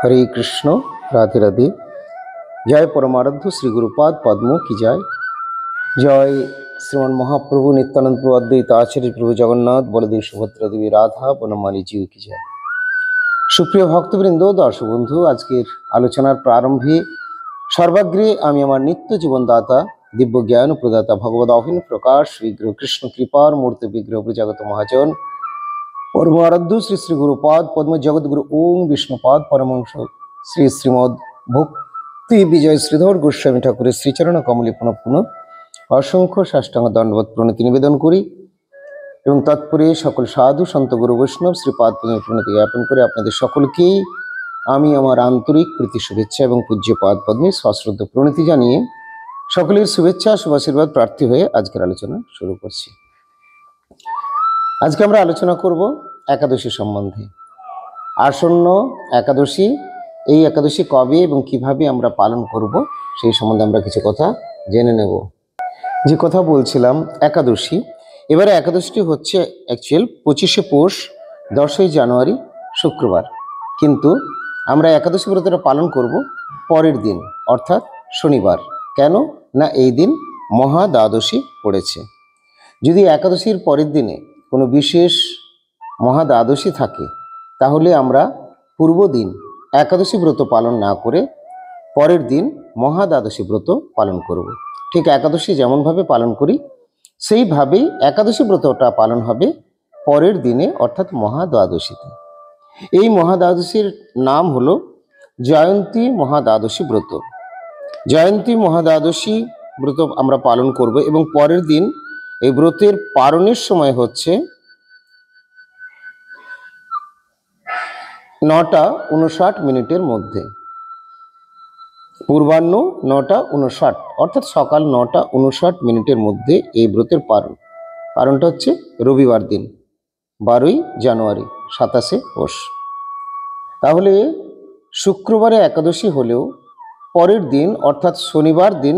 हरे कृष्ण राधे राधे। जय परमाराध्य श्री गुरुपाद पद्म की जय। जय श्रीमान महाप्रभु नित्यानंद प्रभु अद्वैत आचार्य प्रभु जगन्नाथ बलदेव सुभद्रा देवी राधा बनमाली जीव की जय। सुप्रिय भक्तबृंद दर्शक बंधु, आजकेर आलोचनार प्रारम्भे सर्वाग्रे आमी आमार नित्य जीवनदाता दिव्य ज्ञान प्रदाता भगवद अभिन्न प्रकाश विग्रह कृष्ण कृपार मूर्ति विग्रह प्रजागत महाजन परमाराध्य श्री श्री गुरुपाद पद्म जगतगुरु ओम विष्णुपाद परमहंस श्री श्रीमद भक्ति विजय श्रीधर गोस्वामी ठाकुरेर श्रीचरण कमले पुनः पुनः असंख्य साष्टांग दंडवत प्रणति निवेदन करी एवं तत्परे सकल साधु सन्त गुरु वैष्णव श्रीपाद पद्मे प्रणति ज्ञापन करे आपनादेर सकलकेई आमी आमार आंतरिक प्रीति शुभेच्छा एवं पूज्य पाद पद्मे सश्रद्ध प्रणति जानिए सकलेर शुभेच्छा शुभाशीर्बाद प्रार्थी हये आजकेर आलोचना शुरू करछि। आज के আমরা আলোচনা করব একাদশী সম্বন্ধে। আসন্ন একাদশী, এই একাদশী কবে এবং কিভাবে আমরা পালন করব সেই সম্বন্ধে আমরা কিছু কথা জেনে নেব। যে কথা বলছিলাম একাদশী, এবারে একাদশীটি হচ্ছে অ্যাকচুয়াল 25শে পৌষ 10ই জানুয়ারি শুক্রবার, কিন্তু আমরা একাদশী ব্রতটা পালন করব পরের দিন অর্থাৎ শনিবার। কেন না, এই দিন মহা দ্বাদশী পড়েছে। যদি একাদশীর পরের দিনে কোনো বিশেষ মহা দ্বাদশী থাকে তাহলে আমরা পূর্ব দিন একাদশী ব্রত পালন না করে পরের দিন মহা দ্বাদশী ব্রত পালন করব। ঠিক একাদশী যেমনভাবে পালন করি সেইভাবেই একাদশী ব্রতটা পালন হবে পরের দিনে অর্থাৎ মহা দ্বাদশীতে। এই মহা দ্বাদশীর নাম হলো জয়ন্তী মহা দ্বাদশী ব্রত। জয়ন্তী মহা দ্বাদশী ব্রত আমরা পালন করব এবং পরের দিন এই ব্রতের পারণের সময় হচ্ছে 9:59 মধ্যে, পূর্বাহ্ন 9:59 অর্থাৎ সকাল 9:59 মধ্যে এই ব্রতের পারণ। পারণটা হচ্ছে রবিবার দিন 12ই জানুয়ারি 27শে পৌষ। তাহলে শুক্রবারে একাদশী হলেও পরের দিন অর্থাৎ শনিবার দিন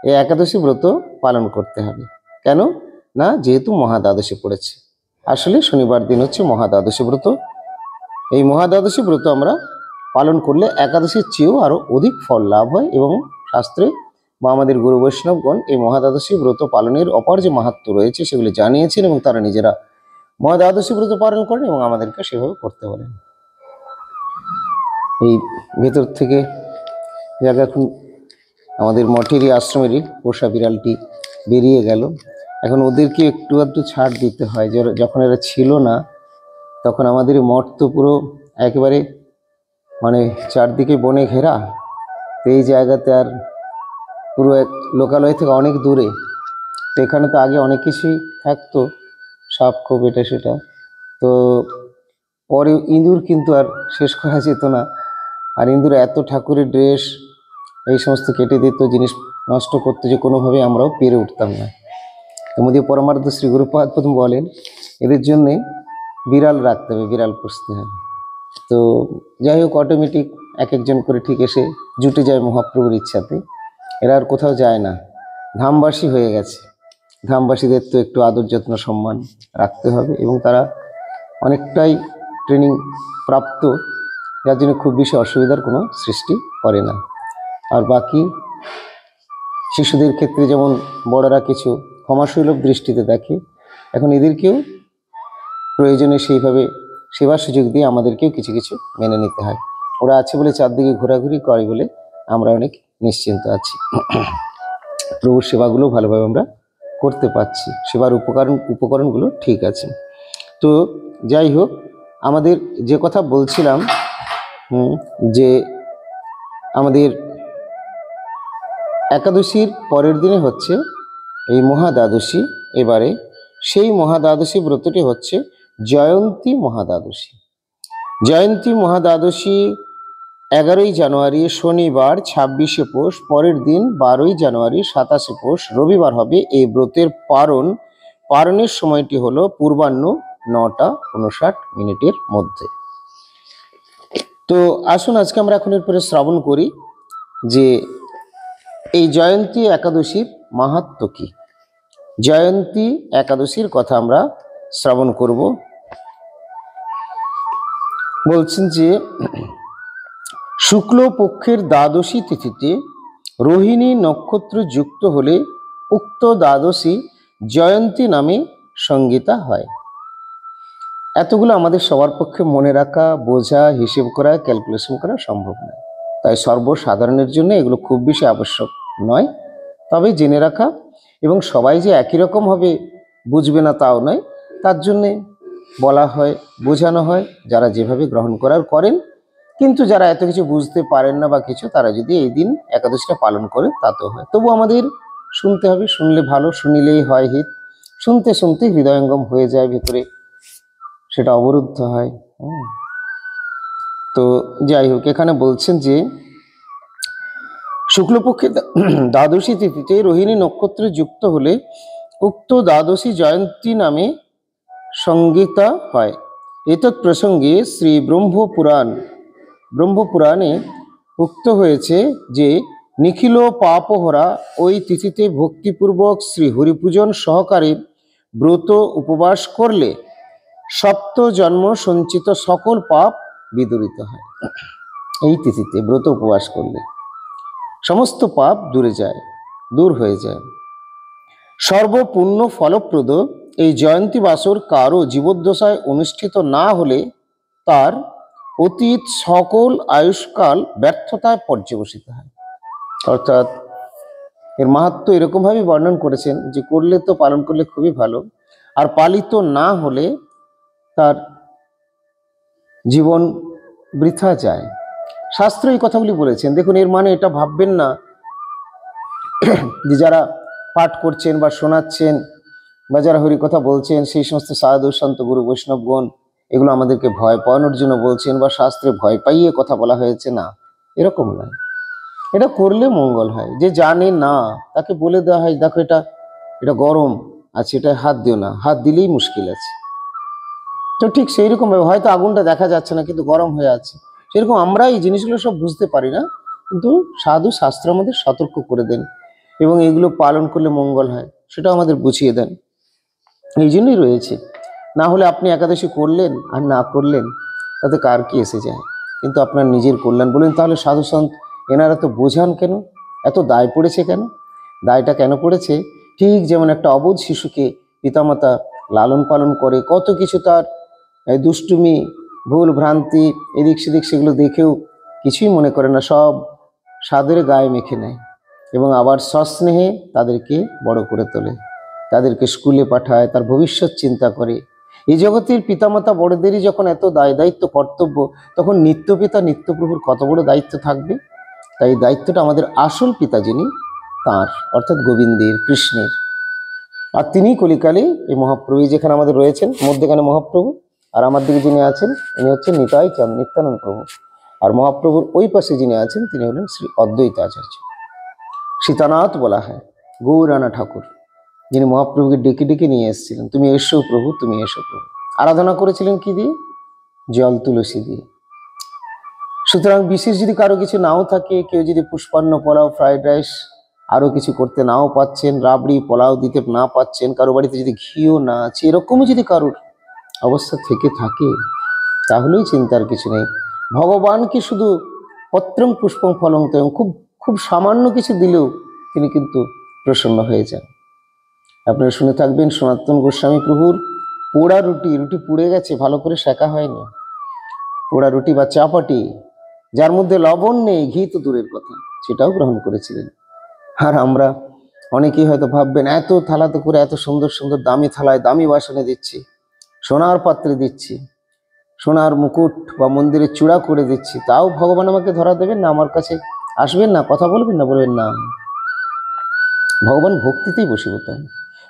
এই একাদশী ব্রত পালন করতে হবে। কেন না, যেহেতু মহা দ্বাদশী পড়েছে। আসলে শনিবার দিন হচ্ছে মহা দ্বাদশী ব্রত। এই মহা দ্বাদশী ব্রত আমরা পালন করলে একাদশীর চেয়েও আরও অধিক ফল লাভ হয় এবং শাস্ত্রে বা আমাদের গুরু বৈষ্ণবগণ এই মহা দ্বাদশী ব্রত পালনের অপার যে মাহাত্ম্য রয়েছে সেগুলি জানিয়েছেন এবং তারা নিজেরা মহা দ্বাদশী ব্রত পালন করেন এবং আমাদেরকে সেভাবে করতে বলেন। এই ভেতর থেকে যাক এখন আমাদের মঠেরই আশ্রমেরই পোষা বিড়ালটি বেরিয়ে গেল। এখন ওদেরকে একটু একটু ছাড় দিতে হয়। যে যখন এরা ছিল না তখন আমাদের মঠ তো পুরো একেবারে মানে চারদিকে বনে ঘেরা, তো এই জায়গাতে আর পুরো এক লোকালয় থেকে অনেক দূরে, তো এখানে তো আগে অনেক কিছুই থাকতো, সাপ খোপ এটা সেটা। তো পরে ইঁদুর কিন্তু আর শেষ করা যেত না, আর ইঁদুর এত ঠাকুরের ড্রেস এই সমস্ত কেটে দিত, জিনিস নষ্ট করতে, যে কোনোভাবে আমরাও পেরে উঠতাম না। আমাদের পরমার্থ শ্রী গুরুপাদ প্রথম বলেন এদের জন্যে বিড়াল রাখতে হবে, বিড়াল পুষতে হবে। তো যাই হোক, অটোমেটিক এক একজন করে ঠিক এসে জুটে যায় মহাপ্রভুর ইচ্ছাতে। এরা আর কোথাও যায় না, ধামবাসী হয়ে গেছে। ধামবাসীদের তো একটু আদর যত্ন সম্মান রাখতে হবে এবং তারা অনেকটাই ট্রেনিং প্রাপ্ত, যার জন্য খুব বেশি অসুবিধার কোনো সৃষ্টি করে না। আর বাকি শিশুদের ক্ষেত্রে যেমন বড়রা কিছু ক্ষমাসুলভ দৃষ্টিতে দেখে, এখন এদেরকেও প্রয়োজনে সেইভাবে সেবার সুযোগ দিয়ে আমাদেরকেও কিছু কিছু মেনে নিতে হয়। ওরা আছে বলে চারদিকে ঘোরাঘুরি করে বলে আমরা অনেক নিশ্চিন্ত আছি। প্রভুর সেবাগুলো ভালোভাবে আমরা করতে পারছি, সেবার উপকরণগুলো ঠিক আছে। তো যাই হোক, আমাদের যে কথা বলছিলাম যে আমাদের একাদশীর পরের দিনে হচ্ছে এই মহা দ্বাদশী। এবারে সেই মহা দ্বাদশী ব্রতটি হচ্ছে জয়ন্তী মহা দ্বাদশী। জয়ন্তী মহা দ্বাদশী 11ই জানুয়ারি শনিবার 26শে পৌষ, পরের দিন 12ই জানুয়ারি 27শে পৌষ রবিবার হবে। এই ব্রতের পারণের সময়টি হলো পূর্বাহ্ন 9:59 মধ্যে। তো আসুন আজকে আমরা এখন এরপরে শ্রবণ করি যে এই জয়ন্তী একাদশীর মাহাত্ম্য কি। জয়ন্তী একাদশীর কথা আমরা শ্রবণ করব। বলছেন যে শুক্লপক্ষের দ্বাদশী তিথিতে রোহিণী নক্ষত্র যুক্ত হলে উক্ত দ্বাদশী জয়ন্তী নামে সংগীতা হয়। এতগুলো আমাদের সবার পক্ষে মনে রাখা, বোঝা, হিসেব করা, ক্যালকুলেশন করা সম্ভব নয়। তাই সর্বসাধারণের জন্য এগুলো খুব বেশি আবশ্যক নয়, তবে জেনে রাখা, এবং সবাই যে একই রকম হবে বুঝবে না তাও নয়, তার জন্যে বলা হয়, বোঝানো হয়, যারা যেভাবে গ্রহণ করার করেন। কিন্তু যারা এত কিছু বুঝতে পারেন না বা কিছু, তারা যদি এই দিন একাদশীটা পালন করে তাতেও হয়। তবু আমাদের শুনতে হবে, শুনলে ভালো, শুনিলেই হয় হিত। শুনতে শুনতে হৃদয়ঙ্গম হয়ে যায় ভেতরে, সেটা অবরুদ্ধ হয়। তো যাই হোক, এখানে বলছেন যে শুক্লপক্ষে দ্বাদশী তিথিতে রোহিণী নক্ষত্রে যুক্ত হলে উক্ত দ্বাদশী জয়ন্তী নামে সংগীতা হয়। এতৎ প্রসঙ্গে শ্রী ব্রহ্মপুরাণে উক্ত হয়েছে যে নিখিল পাপহরা ওই তিথিতে ভক্তিপূর্বক শ্রী হরিপূজন সহকারে ব্রত উপবাস করলে সপ্ত জন্ম সঞ্চিত সকল পাপ বিদূরিত হয়। এই তিথিতে ব্রত উপবাস করলে সমস্ত পাপ দূর হয়ে যায়। সর্বপুণ্য ফলপ্রদ এই জয়ন্তী বাসর কারো জীবদ্দশায় অনুষ্ঠিত না হলে তার অতীত সকল আয়ুষ্কাল ব্যর্থতায় পর্যবসিত হয়। অর্থাৎ এর মাহাত্ম্য এরকমভাবে বর্ণন করেছেন যে করলে তো, পালন করলে খুবই ভালো, আর পালিত না হলে তার জীবন বৃথা যায়। শাস্ত্র এই কথাগুলি বলেছেন। দেখুন, এর মানে এটা ভাববেন না যে যারা পাঠ করছেন বা শোনাচ্ছেন বা যারা হরিকথা বলছেন সেই সমস্ত সাধু সন্ত গুরু বৈষ্ণবগণ এগুলো আমাদেরকে ভয় পাওয়ানোর জন্য বলছেন বা শাস্ত্রে ভয় পাইয়ে কথা বলা হয়েছে, না, এরকম নয়। এটা করলে মঙ্গল হয়। যে জানে না তাকে বলে দেওয়া হয়, দেখো এটা গরম আছে, এটা হাত দিও না, হাত দিলেই মুশকিল আছে। তো ঠিক সেই রকম ভাবে হয়তো আগুনটা দেখা যাচ্ছে না কিন্তু গরম হয়ে আছে, সেরকম আমরা এই জিনিসগুলো সব বুঝতে পারি না, কিন্তু সাধু শাস্ত্র আমাদের সতর্ক করে দেন এবং এগুলো পালন করলে মঙ্গল হয় সেটাও আমাদের বুঝিয়ে দেন। এই জন্যই রয়েছে। না হলে আপনি একাদশী করলেন আর না করলেন, তাতে কার কি এসে যায়, কিন্তু আপনার নিজের কল্যাণ। বলেন তাহলে সাধু সন্ত এনারা তো বোঝান কেন, এত দায় পড়েছে কেন? দায়টা কেন পড়েছে? ঠিক যেমন একটা অবোধ শিশুকে পিতামাতা লালন পালন করে, কত কিছু তার দুষ্টুমি, ভুল ভ্রান্তি, এদিক সেদিক, সেগুলো দেখেও কিছুই মনে করে না, সব সাদরে গায়ে মেখে নেয় এবং আবার সস্নেহে তাদেরকে বড় করে তোলে, তাদেরকে স্কুলে পাঠায়, তার ভবিষ্যৎ চিন্তা করে। এই জগতের পিতামাতা বড়দেরই যখন এত দায়িত্ব কর্তব্য, তখন নিত্যপিতা নিত্যপ্রভুর কত বড় দায়িত্ব থাকবে। তাই এই দায়িত্বটা আমাদের আসল পিতা যিনি, তাঁর, অর্থাৎ গোবিন্দের, কৃষ্ণের। আর তিনি কলিকালে এই মহাপ্রভু, যেখানে আমাদের রয়েছেন মধ্যেখানে মহাপ্রভু, আর আমার দিকে যিনি আছেন ইনি হচ্ছেন নিতাই চাঁদ নিত্যানন্দ প্রভু, আর মহাপ্রভুর ওই পাশে যিনি আছেন তিনি হলেন শ্রী অদ্বৈত আচার্য। সীতানাথ বলা হয়, গৌরানা ঠাকুর, যিনি মহাপ্রভুকে ডেকে ডেকে নিয়ে এসেছিলেন, তুমি এসো প্রভু, তুমি এসো প্রভু। আরাধনা করেছিলেন কি দিয়ে? জল তুলসী দিয়ে। সুতরাং বিশেষ যদি কারো কিছু নাও থাকে, কেউ যদি পুষ্পান্ন, পোলাও, ফ্রাইড রাইস আরও কিছু করতে নাও পাচ্ছেন, রাবড়ি পোলাও দিতে না পাচ্ছেন, কারো বাড়িতে যদি ঘিও না আছে, এরকমই যদি কারোর অবস্থা থেকে থাকে, তাহলেই চিন্তার কিছু নেই। ভগবানকে শুধু পত্রং পুষ্পং ফলং তয়ং, খুব খুব সামান্য কিছু দিলেও তিনি কিন্তু প্রসন্ন হয়ে যান। আপনারা শুনে থাকবেন সনাতন গোস্বামী প্রভুর পোড়া রুটি পুড়ে গেছে, ভালো করে সেঁকা হয়নি, পোড়া রুটি বা চাপাটি যার মধ্যে লবণ নেই, ঘি তো দূরের কথা, সেটাও গ্রহণ করেছিলেন। আর আমরা অনেকেই হয়তো ভাববেন, এত থালাতে করে, এত সুন্দর সুন্দর দামি থালায়, দামি বাসনে দিচ্ছি, সোনার পাত্রে দিচ্ছি, সোনার মুকুট বা মন্দিরে চূড়া করে দিচ্ছি, তাও ভগবান আমাকে ধরা দেবেন না, আমার কাছে আসবেন না, কথা বলবেন না? বলবেন না। ভগবান ভক্তিতেই বশীভূত হন।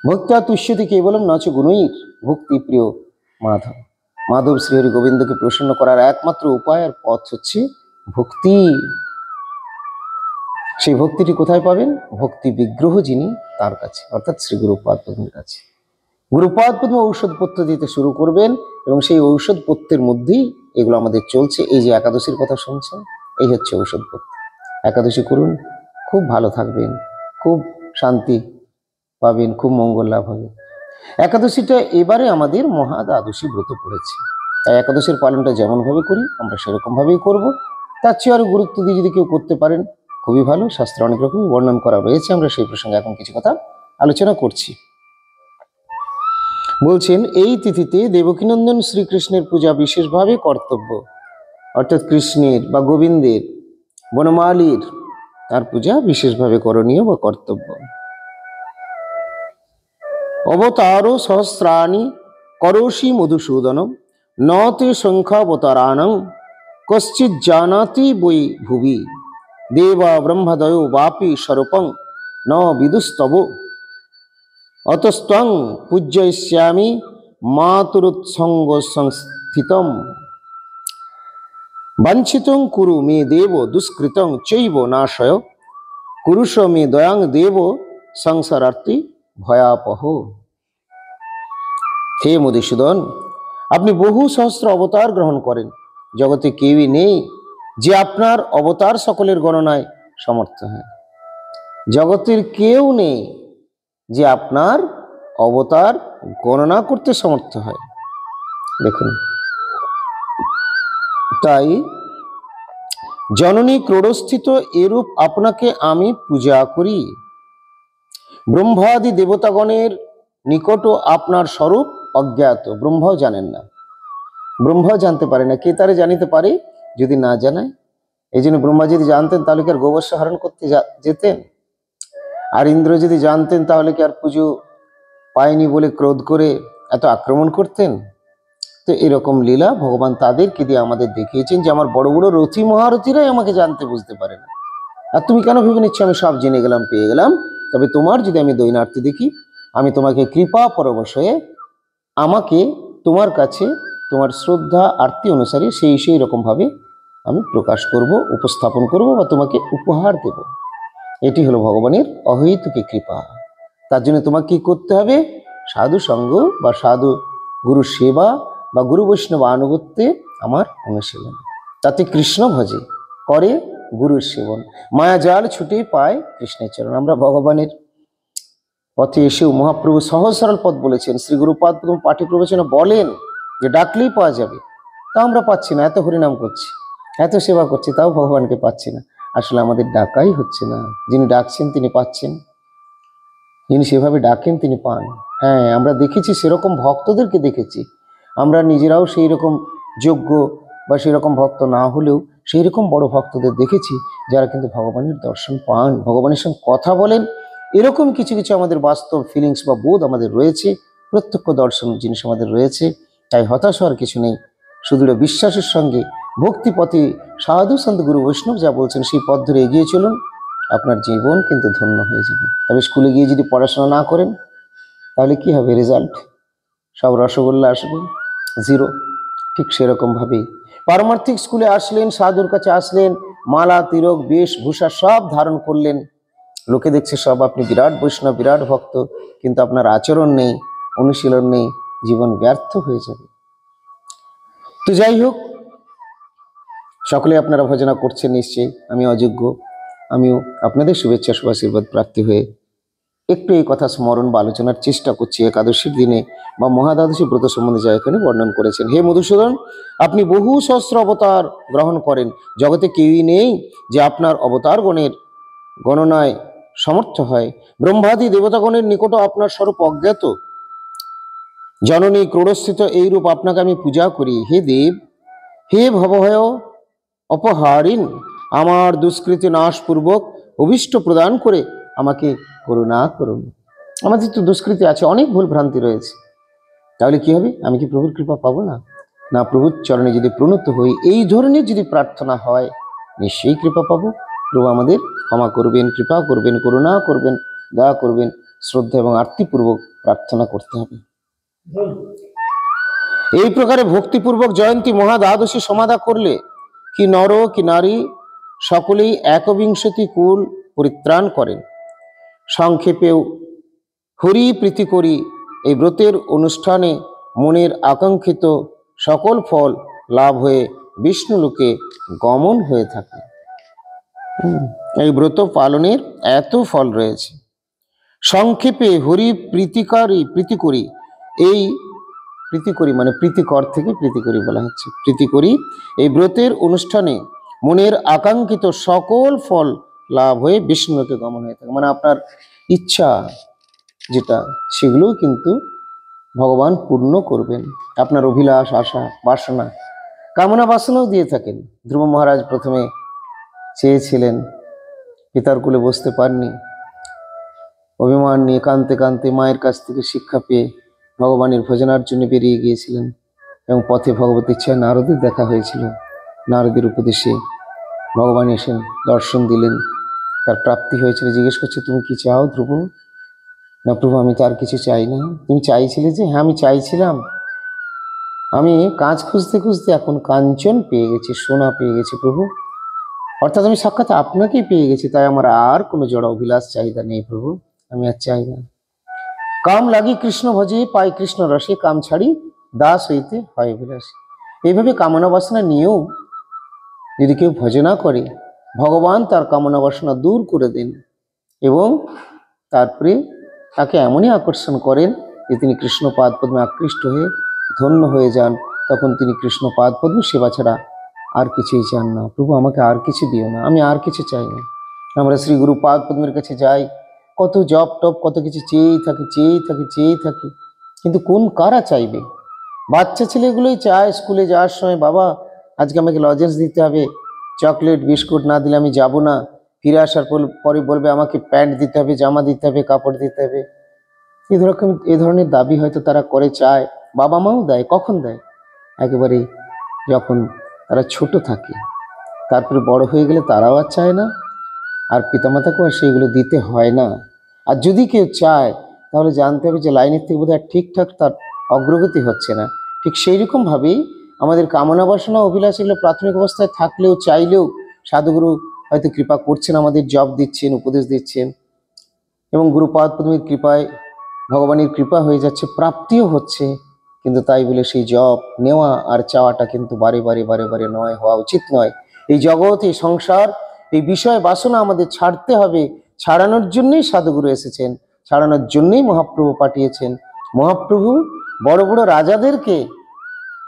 ভক্তা তুষ্যতি কেবলম নচ গুণৈর ভক্তি প্রিয় মাধব। মাধব শ্রীহরি গোবিন্দকে প্রসন্ন করার একমাত্র উপায় আর পথ হচ্ছে ভক্তি। সেই ভক্তিটি কোথায় পাবেন? ভক্তি বিগ্রহ যিনি, তার কাছে, অর্থাৎ শ্রী গুরুপাদ পদ্মের কাছে। গুরুপাদ পদ্ম ঔষধ পত্র দিতে শুরু করবেন এবং সেই ঔষধ পত্রের মধ্যেই এগুলো আমাদের চলছে। এই যে একাদশীর কথা শুনছেন, এই হচ্ছে ঔষধ পত্র। একাদশী করুন, খুব ভালো থাকবেন, খুব শান্তি পাবেন, খুব মঙ্গল লাভ হবে। একাদশীটা এবারে আমাদের মহা দ্বাদশী ব্রত পড়েছে, তাই একাদশীর পালনটা যেমনভাবে করি আমরা সেরকমভাবেই করব। তার চেয়ে আরো গুরুত্ব দিয়ে যদি কেউ করতে পারেন খুবই ভালো। শাস্ত্রে অনেক রকম বর্ণন করা রয়েছে, আমরা সেই প্রসঙ্গে এখন কিছু কথা আলোচনা করছি। বলছেন এই তিথিতে দেবকীনন্দন শ্রীকৃষ্ণের পূজা বিশেষভাবে কর্তব্য, অর্থাৎ কৃষ্ণের বা গোবিন্দের, বনমালীর তার পূজা বিশেষভাবে করণীয় বা কর্তব্য। অবতারো সহস্রাণি করোষি মধুসূদনম ন তে সংখ্যাবতারাণং কশ্চিৎ জানাতি বৈ ভুবি দেবা ব্রহ্মদয়ো বাপি স্বরূপং ন বিদুস্তব অতস্ত্বং পূজ্যয়িষ্যামি মাতুরুৎসঙ্গ সংস্থিতম বাঞ্ছিতং কুরু মে দেব দুষ্কৃতং চৈব নাশয় কুরুষ মে দয়াং দেব সংসারার্থী ভয়াপহ। হে মধুসূদন, আপনি বহু সহস্র অবতার গ্রহণ করেন, জগতে কেউই নেই যে আপনার অবতার সকলের গণনায় সমর্থ হয়। জগতের কেউ নেই যে আপনার অবতার গণনা করতে সমর্থ হয়। দেখুন, তাই জননী ক্রোড়স্থিত এরূপ আপনাকে আমি পূজা করি। ব্রহ্মাদি দেবতাগণের নিকটও আপনার স্বরূপ অজ্ঞাত, ব্রহ্মাও জানেন না, ব্রহ্মাও জানতে পারে না। কে তারে জানিতে পারে যদি না জানায়? এই জন্য ব্রহ্মা যদি জানতেন তাহলে কি আর গোবর্ষ হরণ করতে যেতেন? আর ইন্দ্র যদি জানতেন তাহলে কি আর পুজো পায়নি বলে ক্রোধ করে এত আক্রমণ করতেন? তো এরকম লীলা ভগবান তাদেরকে দিয়ে আমাদের দেখিয়েছেন যে আমার বড় বড় রথী মহারথীরাই আমাকে জানতে বুঝতে পারে না। আর তুমি কেন ভেবে নিচ্ছ আমি সব জেনে গেলাম, পেয়ে গেলাম? তবে তোমার যদি আমি দৈনার্থী দেখি, আমি তোমাকে কৃপা পরবশ হয়ে আমাকে তোমার কাছে তোমার শ্রদ্ধা আরতি অনুসারে সেই রকমভাবে আমি প্রকাশ করব, উপস্থাপন করব বা তোমাকে উপহার দেব। এটি হলো ভগবানের অহৈতুকী কৃপা। তার জন্য তোমাকে কি করতে হবে? সাধু সঙ্গ বা সাধু গুরু সেবা বা গুরু বৈষ্ণব আনুগত্যে আমার অনুশীলন। তাতে কৃষ্ণ ভজে করে গুরুর সেবন, মায়াজাল ছুটে পায় কৃষ্ণের চরণ। আমরা ভগবানের পথে এসেও মহাপ্রভু সহজ সরল পথ বলেছেন। শ্রী গুরুপাদ পাঠে প্রবচনে বলেন যে ডাকলেই পাওয়া যাবে, তা আমরা পাচ্ছি না। এত হরিনাম করছি, এত সেবা করছি, তাও ভগবানকে পাচ্ছি না। আসলে আমাদের ডাকাই হচ্ছে না। যিনি ডাকছেন তিনি পাচ্ছেন, যিনি সেভাবে ডাকেন তিনি পান। হ্যাঁ, আমরা দেখেছি সেরকম ভক্তদেরকে দেখেছি। আমরা নিজেরাও সেই রকম যোগ্য বা সেই রকম ভক্ত না হলেও সেই রকম বড় ভক্তদের দেখেছি যারা কিন্তু ভগবানের দর্শন পান, ভগবানের সঙ্গে কথা বলেন। এরকম কিছু কিছু আমাদের বাস্তব ফিলিংস বা বোধ আমাদের রয়েছে, প্রত্যক্ষ দর্শন জিনিস আমাদের রয়েছে। তাই হতাশ হওয়ার কিছু নেই। সুদৃঢ় বিশ্বাসের সঙ্গে ভক্তিপথে সাধু সন্ত গুরু বৈষ্ণব যা বলছেন সেই পথ ধরে এগিয়ে চলুন, আপনার জীবন কিন্তু ধন্য হয়ে যাবে। তবে স্কুলে গিয়ে যদি পড়াশোনা না করেন তাহলে কি হবে? রেজাল্ট সব রসগোল্লা আসবে, জিরো। ঠিক সেরকমভাবেই পারমার্থিক স্কুলে আসলেন, সাধুর কাছে আসলেন, মালা তিলক বেশভূষা সব ধারণ করলেন, লোকে দেখছে সব আপনি বিরাট বৈষ্ণব, বিরাট ভক্ত, কিন্তু আপনার আচরণ নেই, অনুশীলন নেই, জীবন ব্যর্থ হয়ে যাবে। তো যাই হোক, সকলে আপনারা ভজনা করছেন নিশ্চয়ই, আমি অযোগ্য, আমিও আপনাদের শুভেচ্ছা শুভাশীর্বাদ প্রাপ্তি হয়ে একটু এই কথা স্মরণ বা আলোচনার চেষ্টা করছি। একাদশীর দিনে বা মহাদ্বাদশী ব্রত সম্বন্ধে যা এখানে বর্ণন করেছেন। হে মধুসূদন, আপনি বহু সহস্র অবতার গ্রহণ করেন, জগতে কেউই নেই যে আপনার অবতারগণের গণনায় সমর্থ হয়। ব্রহ্মাদি দেবতাগণের নিকটও আপনার স্বরূপ অজ্ঞাত। জননী ক্রোড়স্থিত এইরূপ আপনাকে আমি পূজা করি। হে দেব, হে ভবভয় অপহারিণ, আমার দুষ্কৃতি নাশপূর্বক অভীষ্ট প্রদান করে আমাকে করুণা করুন। আমাদের তো দুষ্কৃতি আছে, অনেক ভুল ভ্রান্তি রয়েছে, তাহলে কি হবে? আমি কি প্রভুর কৃপা পাবো না? না, প্রভুর চরণে যদি প্রণত হই, এই ধরনের যদি প্রার্থনা হয়, নিশ্চয়ই কৃপা পাবো। প্রভু আমাদের ক্ষমা করবেন, কৃপা করবেন, করুণা করবেন, দয়া করবেন। শ্রদ্ধা এবং আরতিপূর্বক প্রার্থনা করতে হবে। এই প্রকারে ভক্তিপূর্বক জয়ন্তী মহাদ্বাদশী সমাধা করলে কি নর কি নারী সকলেই একবিংশতি কুল পরিত্রাণ করেন। সংক্ষেপেও হরি প্রীতি করি এই ব্রতের অনুষ্ঠানে মনের আকাঙ্ক্ষিত সকল ফল লাভ হয়ে বিষ্ণুলোকে গমন হয়ে থাকে। এই ব্রত পালনের এত ফল রয়েছে। সংক্ষেপে হরি প্রীতি করি, এই প্রীতি করি মানে প্রীতিকর থেকে প্রীতি করি বলা হচ্ছে। প্রীতি করি এই ব্রতের অনুষ্ঠানে মনের আকাঙ্ক্ষিত সকল ফল লাভ হয়ে বিষ্ণুকে গমন হয়ে থাকে। মানে আপনার ইচ্ছা যেটা সেগুলো কিন্তু ভগবান পূর্ণ করবেন। আপনার অভিলাষ, আশা, বাসনা, কামনা বাসনাও দিয়ে থাকেন। ধ্রুব মহারাজ প্রথমে চেয়েছিলেন, পিতার কোলে বসতে পাননি, অভিমান নিয়ে কাঁদতে কাঁদতে মায়ের কাছ থেকে শিক্ষা পেয়ে ভগবানের ভজনার জন্য বেরিয়ে গিয়েছিলেন এবং পথে ভগবত ইচ্ছায় নারদের দেখা হয়েছিল। নারদের উপদেশে ভগবান এসেন, দর্শন দিলেন, তার প্রাপ্তি হয়েছিল। জিজ্ঞেস করছে, তুমি কি চাও ধ্রুব? না প্রভু, আমি তো আর কিছু চাই না। তুমি চাইছিলে যে? হ্যাঁ, আমি চাইছিলাম। আমি কাঁচ খুঁজতে খুঁজতে এখন কাঞ্চন পেয়ে গেছি, সোনা পেয়ে গেছি প্রভু। অর্থাৎ আমি সাক্ষাৎ আপনাকেই পেয়ে গেছি, তাই আমার আর কোনো জড় অভিলাষ চাহিদা নেই প্রভু, আমি আর চাই না। কাম লাগি কৃষ্ণ ভজে, পাই কৃষ্ণ রসে, কাম ছাড়ি দাস হইতে হয় অভিলাষ। এইভাবে কামনা বাসনা নিয়েও যদি কেউ ভজনা করে, ভগবান তার কামনা বাসনা দূর করে দেন এবং তারপরে তাকে এমনই আকর্ষণ করেন যে তিনি কৃষ্ণ পাদ পদ্মে আকৃষ্ট হয়ে ধন্য হয়ে যান। তখন তিনি কৃষ্ণ পাদ পদ্ম সেবা ছাড়া আর কিছুই চান না। প্রভু, আমাকে আর কিছু দিও না, আমি আর কিছু চাই না। আমরা শ্রী গুরু পাদ পদ্মের কাছে যাই, কত জপ টপ, কত কিছু চেয়েই থাকি, কিন্তু কোন কারা চাইবে? বাচ্চা ছেলেগুলোই চায় স্কুলে যাওয়ার সময়, বাবা আজকে আমাকে লজেন্স দিতে হবে, চকলেট বিস্কুট না দিলে আমি যাব না। ফিরে আসার পরে বলবে আমাকে প্যান্ট দিতে হবে, জামা দিতে হবে, কাপড় দিতে হবে। এ ধরনের দাবি হয়তো তারা করে, চায়। বাবা মাও দেয়। কখন দেয়? একেবারে যখন তারা ছোট থাকে। তারপরে বড় হয়ে গেলে তারাও আর চায় না, আর পিতামাতাকেও আর সেইগুলো দিতে হয় না। আর যদি কেউ চায় তাহলে জানতে হবে যে লাইনের থেকে বোধহয় ঠিকঠাক তার অগ্রগতি হচ্ছে না। ঠিক সেই রকমভাবেই আমাদের কামনা বাসনা অভিলাষ এগুলো প্রাথমিক অবস্থায় থাকলেও, চাইলেও সাধুগুরু হয়তো কৃপা করছেন, আমাদের জপ দিচ্ছেন, উপদেশ দিচ্ছেন, এবং গুরুপাদ পদ্মের কৃপায় ভগবানের কৃপা হয়ে যাচ্ছে, প্রাপ্তিও হচ্ছে। কিন্তু তাই বলে সেই জপ নেওয়া আর চাওয়াটা কিন্তু বারে বারে নয়, হওয়া উচিত নয়। এই জগৎ, এই সংসার, এই বিষয় বাসনা আমাদের ছাড়তে হবে। ছাড়ানোর জন্যই সাধুগুরু এসেছেন, ছাড়ানোর জন্যই মহাপ্রভু পাঠিয়েছেন। মহাপ্রভু বড় বড় রাজাদেরকে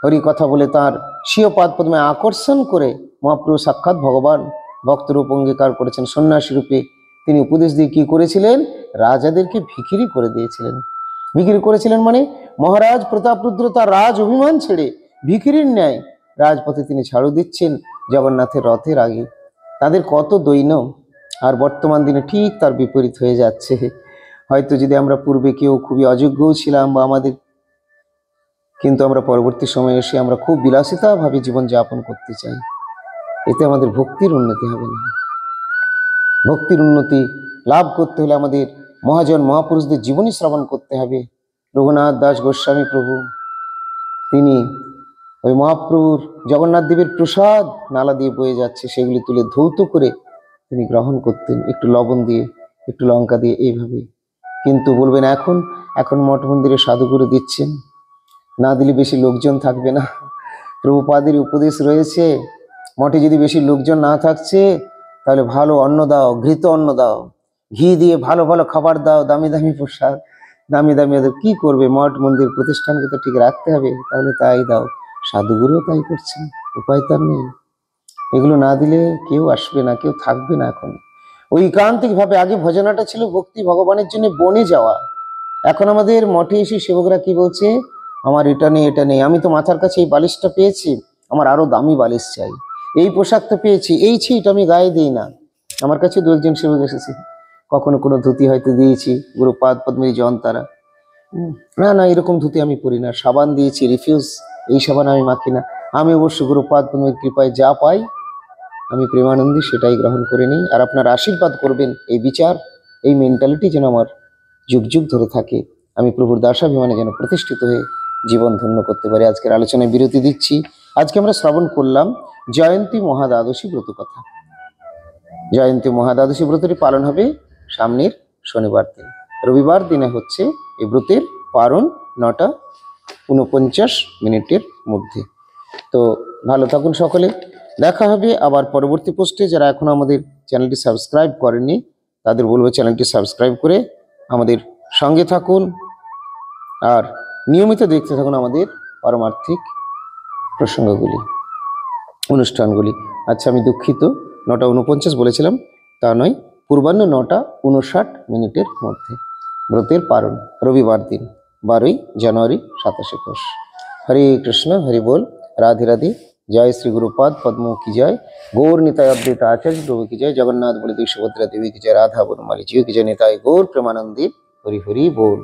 হরি কথা বলে তার স্বীয় পাদ পদ্মে আকর্ষণ করে মহাপ্রভু সাক্ষাৎ ভগবান ভক্তরূপ অঙ্গীকার করেছেন। সন্ন্যাসী রূপে তিনি উপদেশ দিয়ে কি করেছিলেন? রাজাদেরকে ভিখিরি করে দিয়েছিলেন। ভিখিরি করেছিলেন মানে মহারাজ প্রতাপরুদ্র তার রাজ অভিমান ছেড়ে ভিখিরির ন্যায় রাজপথে তিনি ঝাড়ু দিচ্ছেন জগন্নাথের রথের আগে। তাদের কত দৈন্য। আর বর্তমান দিনে ঠিক তার বিপরীত হয়ে যাচ্ছে। হয়তো যদি আমরা পূর্বে কেউ খুবই অযোগ্যও ছিলাম বা আমাদের, কিন্তু আমরা পরবর্তী সময়ে এসে আমরা খুব বিলাসিতাভাবে জীবনযাপন করতে চাই। এতে আমাদের ভক্তির উন্নতি হবে না। ভক্তির উন্নতি লাভ করতে হলে আমাদের মহাজন মহাপুরুষদের জীবনী শ্রবণ করতে হবে। রঘুনাথ দাস গোস্বামী প্রভু, তিনি ওই মহাপ্রভুর জগন্নাথ দেবের প্রসাদ নালা দিয়ে বয়ে যাচ্ছে, সেগুলি তুলে ধৌত করে তিনি গ্রহণ করতেন, একটু লবণ দিয়ে, একটু লঙ্কা দিয়ে, এইভাবে। কিন্তু বলবেন এখন মঠ মন্দিরে সাধুগুরু দিচ্ছেন, না দিলে বেশি লোকজন থাকবে না। প্রভুপাদের উপদেশ রয়েছে, মঠে যদি বেশি লোকজন না থাকছে তাহলে ভালো অন্ন দাও, ঘৃত অন্ন দাও, ঘি দিয়ে ভালো ভালো খাবার দাও, দামি দামি প্রসাদ, দামি দামি। ওদের কি করবে? মঠ মন্দির প্রতিষ্ঠানকে তো ঠিক রাখতে হবে, তাহলে তাই দাও। সাধুগুরুও তাই করছেন, উপায় তার নেই। এগুলো না দিলে কেউ আসবে না, কেউ থাকবে না। এখন ঐকান্তিক ভাবে, আগে ভজনাটা ছিল ভক্তি, ভগবানের জন্য বনে যাওয়া। এখন আমাদের মঠে এসে সেবকরা কি বলছে? আমার এটা নেই, এটা নেই, আমি তো মাথার কাছে এই বালিশটা পেয়েছি, আমার আরো দামি বালিশ চাই, এই পোশাকটা পেয়েছি, এই ছিট আমি গায়ে দিই না। আমার কাছে দু একজন সেবক এসেছে, কখনো কোনো ধুতি হয়তো দিয়েছি, গুরু পাদ পদ্মের জন তারা, না এরকম ধুতি আমি পরি না, সাবান দিয়েছি, রিফিউজ, এই সাবান আমি মাখি না। আমি অবশ্য গুরু পাদ পদ্মের কৃপায় যা পাই আমি প্রেমানন্দী সেটাই গ্রহণ করে নিই। আর আপনারা আশীর্বাদ করবেন, এই বিচার, এই মেন্টালিটি যেন আমার যুগ যুগ ধরে থাকে, আমি প্রভুর দাসাভিমানে যেন প্রতিষ্ঠিত হয়ে জীবন ধন্য করতে পারি। আজকের আলোচনায় বিরতি দিচ্ছি। আজকে আমরা শ্রবণ করলাম জয়ন্তী মহাদ্বাদশী ব্রত কথা। জয়ন্তী মহাদ্বাদশী ব্রতটি পালন হবে সামনের শনিবার দিন। রবিবার দিনে হচ্ছে এই ব্রতের পারণ 9:49 মধ্যে। তো ভালো থাকুন সকলে, দেখা হবে আবার পরবর্তী পোস্টে। যারা এখন আমাদের চ্যানেলটি সাবস্ক্রাইব করেননি তাদের বলবো চ্যানেলটি সাবস্ক্রাইব করে আমাদের সঙ্গে থাকুন আর নিয়মিত দেখতে থাকুন আমাদের পারমার্থিক প্রসঙ্গগুলি, অনুষ্ঠানগুলি। আচ্ছা, আমি দুঃখিত, 9:49 বলেছিলাম, তা নয়, পূর্বাহ্ন 9:59 মধ্যে। ব্রতের পারণ রবিবার দিন, 12ই জানুয়ারি 27 কোষ। হরে কৃষ্ণ, হরি বল, রাধে রাধে। জয় শ্রী গুরুপাদ পদ্ম কি জয়, গৌর নিতাই অদ্বৈত আচার্য প্রভু কি জয়, জগন্নাথ বলদেব সুভদ্রা দেবী কি জয়, রাধা বনমালী জিউ কি জয়, নিতাই গৌর প্রেমানন্দে হরি হরি বল।